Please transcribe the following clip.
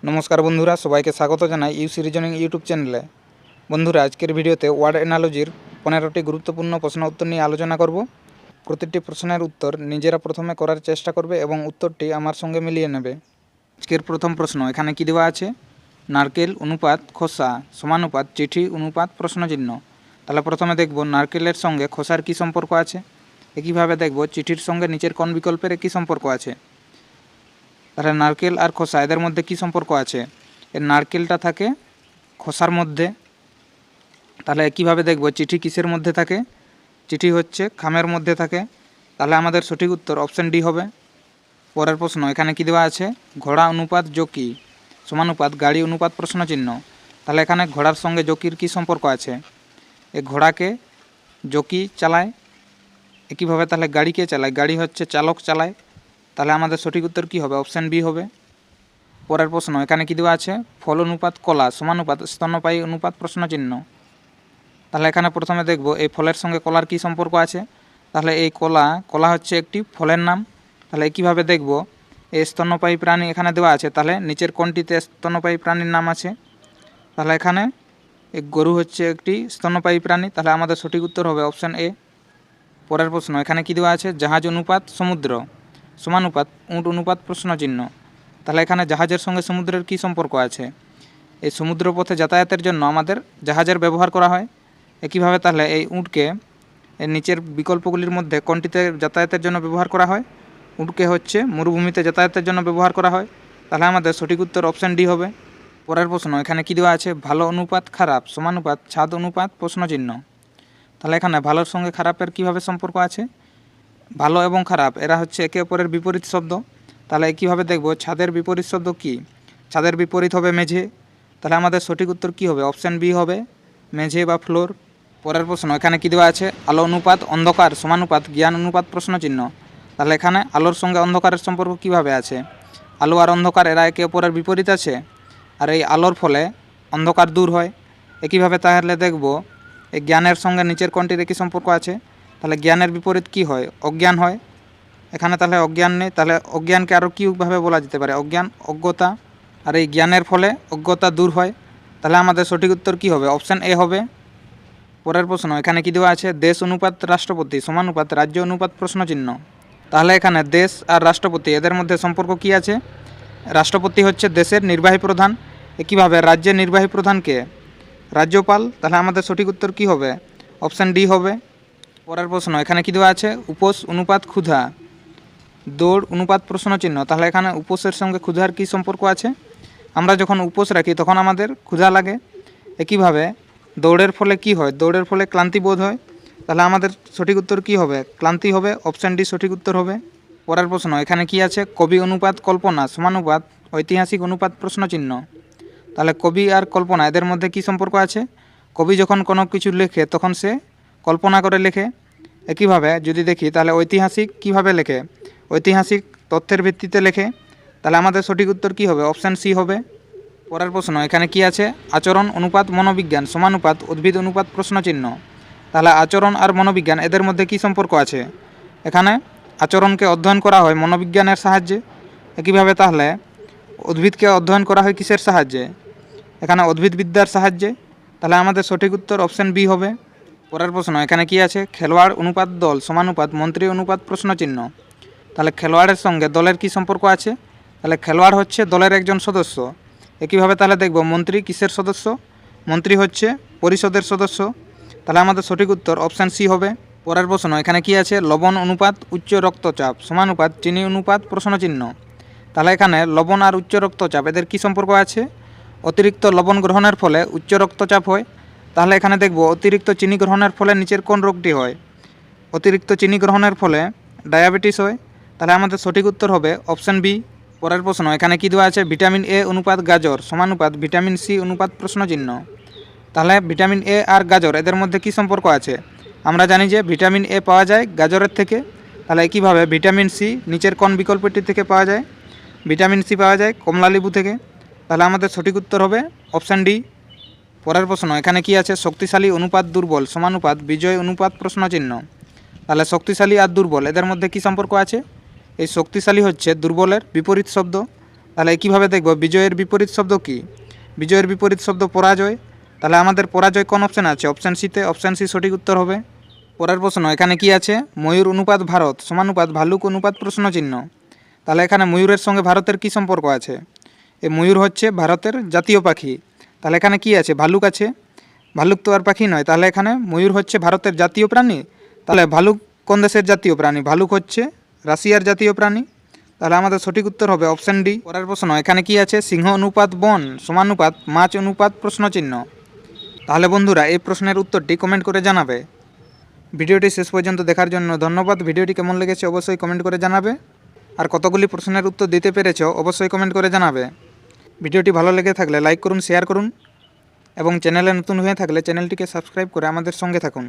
নমস্কার বন্ধুরা, সবাইকে স্বাগত জানাই ইউসি রিজনিং ইউটিউব চ্যানেলে। বন্ধুরা, আজকের ভিডিওতে ওয়ার্ড অ্যানালজির 15টি গুরুত্বপূর্ণ প্রশ্ন উত্তর নিয়ে আলোচনা করব। প্রতিটি প্রশ্নের উত্তর নিজেরা প্রথমে করার চেষ্টা করবে এবং উত্তরটি আমার সঙ্গে মিলিয়ে নেবে। আজকের প্রথম প্রশ্ন এখানে কী দেওয়া আছে? নারকেল অনুপাত খোসা সমানুপাত চিঠি অনুপাত প্রশ্নচিহ্ন। তাহলে প্রথমে দেখব নারকেলের সঙ্গে খোসার কী সম্পর্ক আছে। একইভাবে দেখব চিঠির সঙ্গে নিচের কোন বিকল্পের কী সম্পর্ক আছে। তাহলে নারকেল আর খোসা এদের মধ্যে কী সম্পর্ক আছে? এর নারকেলটা থাকে খোসার মধ্যে। তাহলে কীভাবে দেখব চিঠি কিসের মধ্যে থাকে? চিঠি হচ্ছে খামের মধ্যে থাকে। তাহলে আমাদের সঠিক উত্তর অপশান ডি হবে। পরের প্রশ্ন এখানে কী দেওয়া আছে? ঘোড়া অনুপাত জকি সমানুপাত গাড়ি অনুপাত প্রশ্নচিহ্ন। তাহলে এখানে ঘোড়ার সঙ্গে জকির কী সম্পর্ক আছে? এই ঘোড়াকে জকি চালায়। একইভাবে তাহলে গাড়িকে চালায়, গাড়ি হচ্ছে চালক চালায়। তাহলে আমাদের সঠিক উত্তর কী হবে? অপশান বি হবে। পরের প্রশ্ন এখানে কী দেওয়া আছে? ফল অনুপাত কলা সমানুপাত স্তন্যপায়ী অনুপাত প্রশ্নচিহ্ন। তাহলে এখানে প্রথমে দেখব এই ফলের সঙ্গে কলার কী সম্পর্ক আছে। তাহলে এই কলা হচ্ছে একটি ফলের নাম। তাহলে কীভাবে দেখব এই স্তন্যপায়ী প্রাণী এখানে দেওয়া আছে, তাহলে নিচের কোনটিতে স্তন্যপায়ী প্রাণীর নাম আছে? তাহলে এখানে এই গরু হচ্ছে একটি স্তন্যপায়ী প্রাণী। তাহলে আমাদের সঠিক উত্তর হবে অপশান এ। পরের প্রশ্ন এখানে কী দেওয়া আছে? জাহাজ অনুপাত সমুদ্র সমানুপাত উট অনুপাত প্রশ্নচিহ্ন। তাহলে এখানে জাহাজের সঙ্গে সমুদ্রের কী সম্পর্ক আছে? এই সমুদ্র পথে যাতায়াতের জন্য আমাদের জাহাজের ব্যবহার করা হয়। একইভাবে তাহলে এই উটকে এর নিচের বিকল্পগুলির মধ্যে কোনটিতে যাতায়াতের জন্য ব্যবহার করা হয়? উটকে হচ্ছে মরুভূমিতে যাতায়াতের জন্য ব্যবহার করা হয়। তাহলে আমাদের সঠিক উত্তর অপশান ডি হবে। পরের প্রশ্ন এখানে কী দেওয়া আছে? ভালো অনুপাত খারাপ সমানুপাত ছাদ অনুপাত প্রশ্নচিহ্ন। তাহলে এখানে ভালোর সঙ্গে খারাপের কীভাবে সম্পর্ক আছে? ভালো এবং খারাপ এরা হচ্ছে একে অপরের বিপরীত শব্দ। তাহলে কীভাবে দেখব ছাদের বিপরীত শব্দ কী? ছাদের বিপরীত হবে মেঝে। তাহলে আমাদের সঠিক উত্তর কী হবে? অপশান বি হবে, মেঝে বা ফ্লোর। পরের প্রশ্ন এখানে কী দেওয়া আছে? আলো অনুপাত অন্ধকার সমানুপাত জ্ঞান অনুপাত প্রশ্নচিহ্ন। তাহলে এখানে আলোর সঙ্গে অন্ধকারের সম্পর্ক কীভাবে আছে? আলো আর অন্ধকার এরা একে অপরের বিপরীত আছে, আর এই আলোর ফলে অন্ধকার দূর হয়। একইভাবে তাহলে দেখব এই জ্ঞানের সঙ্গে নিচের কোনটির একই সম্পর্ক আছে। তাহলে জ্ঞানের বিপরীত কী হয়? অজ্ঞান হয়। এখানে তাহলে অজ্ঞান নেই। তাহলে অজ্ঞানকে আরও কীভাবে বলা যেতে পারে? অজ্ঞান অজ্ঞতা, আর এই জ্ঞানের ফলে অজ্ঞতা দূর হয়। তাহলে আমাদের সঠিক উত্তর কী হবে? অপশান এ হবে। পরের প্রশ্ন এখানে কী দেওয়া আছে? দেশ অনুপাত রাষ্ট্রপতি সমানুপাত রাজ্য অনুপাত প্রশ্নচিহ্ন। তাহলে এখানে দেশ আর রাষ্ট্রপতি এদের মধ্যে সম্পর্ক কী আছে? রাষ্ট্রপতি হচ্ছে দেশের নির্বাহী প্রধান। একইভাবে রাজ্যের নির্বাহী প্রধানকে রাজ্যপাল। তাহলে আমাদের সঠিক উত্তর কী হবে? অপশান ডি হবে। পরের প্রশ্ন এখানে কী দেওয়া আছে? উপোস অনুপাত ক্ষুধা দৌড় অনুপাত প্রশ্নচিহ্ন। তাহলে এখানে উপোসের সঙ্গে ক্ষুধার কী সম্পর্ক আছে? আমরা যখন উপোস রাখি তখন আমাদের ক্ষুধা লাগে। একইভাবে দৌড়ের ফলে কি হয়? দৌড়ের ফলে ক্লান্তি বোধ হয়। তাহলে আমাদের সঠিক উত্তর কী হবে? ক্লান্তি হবে। অপশান ডি সঠিক উত্তর হবে। পরের প্রশ্ন এখানে কি আছে? কবি অনুপাত কল্পনা সমানুপাত ঐতিহাসিক অনুপাত প্রশ্নচিহ্ন। তাহলে কবি আর কল্পনা এদের মধ্যে কী সম্পর্ক আছে? কবি যখন কোনো কিছু লেখে তখন সে কল্পনা করে লেখে। একইভাবে যদি দেখি তাহলে ঐতিহাসিক কীভাবে লেখে? ঐতিহাসিক তথ্যের ভিত্তিতে লেখে। তাহলে আমাদের সঠিক উত্তর কী হবে? অপশান সি হবে। পরের প্রশ্ন এখানে কি আছে? আচরণ অনুপাত মনোবিজ্ঞান সমানুপাত উদ্ভিদ অনুপাত প্রশ্নচিহ্ন। তাহলে আচরণ আর মনোবিজ্ঞান এদের মধ্যে কী সম্পর্ক আছে? এখানে আচরণকে অধ্যয়ন করা হয় মনোবিজ্ঞানের সাহায্যে। একইভাবে তাহলে উদ্ভিদকে অধ্যয়ন করা হয় কিসের সাহায্যে? এখানে উদ্ভিদবিদ্যার সাহায্যে। তাহলে আমাদের সঠিক উত্তর অপশান বি হবে। পরের প্রশ্ন এখানে কি আছে? খেলোয়াড় অনুপাত দল সমানুপাত মন্ত্রী অনুপাত প্রশ্নচিহ্ন। তাহলে খেলোয়াড়ের সঙ্গে দলের কী সম্পর্ক আছে? তাহলে খেলোয়াড় হচ্ছে দলের একজন সদস্য। একইভাবে তাহলে দেখব মন্ত্রী কিসের সদস্য? মন্ত্রী হচ্ছে পরিষদের সদস্য। তাহলে আমাদের সঠিক উত্তর অপশান সি হবে। পরের প্রশ্ন এখানে কি আছে? লবণ অনুপাত উচ্চ রক্তচাপ সমানুপাত চিনি অনুপাত প্রশ্নচিহ্ন। তাহলে এখানে লবণ আর উচ্চ রক্তচাপ এদের কী সম্পর্ক আছে? অতিরিক্ত লবণ গ্রহণের ফলে উচ্চ রক্তচাপ হয়। তাহলে এখানে দেখব অতিরিক্ত চিনি গ্রহণের ফলে নিচের কোন রোগটি হয়? অতিরিক্ত চিনি গ্রহণের ফলে ডায়াবেটিস হয়। তাহলে আমাদের সঠিক উত্তর হবে অপশান বি। পরের প্রশ্ন এখানে কী দেওয়া আছে? ভিটামিন এ অনুপাত গাজর সমানুপাত ভিটামিন সি অনুপাত প্রশ্নচিহ্ন। তাহলে ভিটামিন এ আর গাজর এদের মধ্যে কী সম্পর্ক আছে? আমরা জানি যে ভিটামিন এ পাওয়া যায় গাজরের থেকে। তাহলে কীভাবে ভিটামিন সি নিচের কোন বিকল্পটি থেকে পাওয়া যায়? ভিটামিন সি পাওয়া যায় কমলালেবু থেকে। তাহলে আমাদের সঠিক উত্তর হবে অপশান ডি। পরের প্রশ্ন এখানে কি আছে? শক্তিশালী অনুপাত দুর্বল সমানুপাত বিজয় অনুপাত প্রশ্নচিহ্ন। তাহলে শক্তিশালী আর দুর্বল এদের মধ্যে কী সম্পর্ক আছে? এই শক্তিশালী হচ্ছে দুর্বলের বিপরীত শব্দ। তাহলে কীভাবে দেখব বিজয়ের বিপরীত শব্দ কী? বিজয়ের বিপরীত শব্দ পরাজয়। তাহলে আমাদের পরাজয় কোন অপশানে আছে? অপশান সিতে। অপশান সি সঠিক উত্তর হবে। পরের প্রশ্ন, এখানে কি আছে? ময়ূর অনুপাত ভারত সমানুপাত ভালুক অনুপাত প্রশ্নচিহ্ন। তাহলে এখানে ময়ূরের সঙ্গে ভারতের কি সম্পর্ক আছে? এই ময়ূর হচ্ছে ভারতের জাতীয় পাখি। তাহলে এখানে কি আছে? ভালুক আছে। ভালুক তো আর পাখি নয়, তাহলে এখানে ময়ূর হচ্ছে ভারতের জাতীয় প্রাণী। তাহলে ভালুক কোন দেশের জাতীয় প্রাণী? ভালুক হচ্ছে রাশিয়ার জাতীয় প্রাণী। তাহলে আমাদের সঠিক উত্তর হবে অপশান ডি। পরের প্রশ্ন, এখানে কি আছে? সিংহ অনুপাত বন সমানুপাত মাছ অনুপাত প্রশ্নচিহ্ন। তাহলে বন্ধুরা এই প্রশ্নের উত্তরটি কমেন্ট করে জানাবে। ভিডিওটি শেষ পর্যন্ত দেখার জন্য ধন্যবাদ। ভিডিওটি কেমন লেগেছে অবশ্যই কমেন্ট করে জানাবে। আর কতগুলি প্রশ্নের উত্তর দিতে পেরেছ অবশ্যই কমেন্ট করে জানাবে। ভিডিওটি ভালো লেগে থাকলে লাইক করুন, শেয়ার করুন এবং চ্যানেলে নতুন হয়ে থাকলে চ্যানেলটিকে সাবস্ক্রাইব করে আমাদের সঙ্গে থাকুন।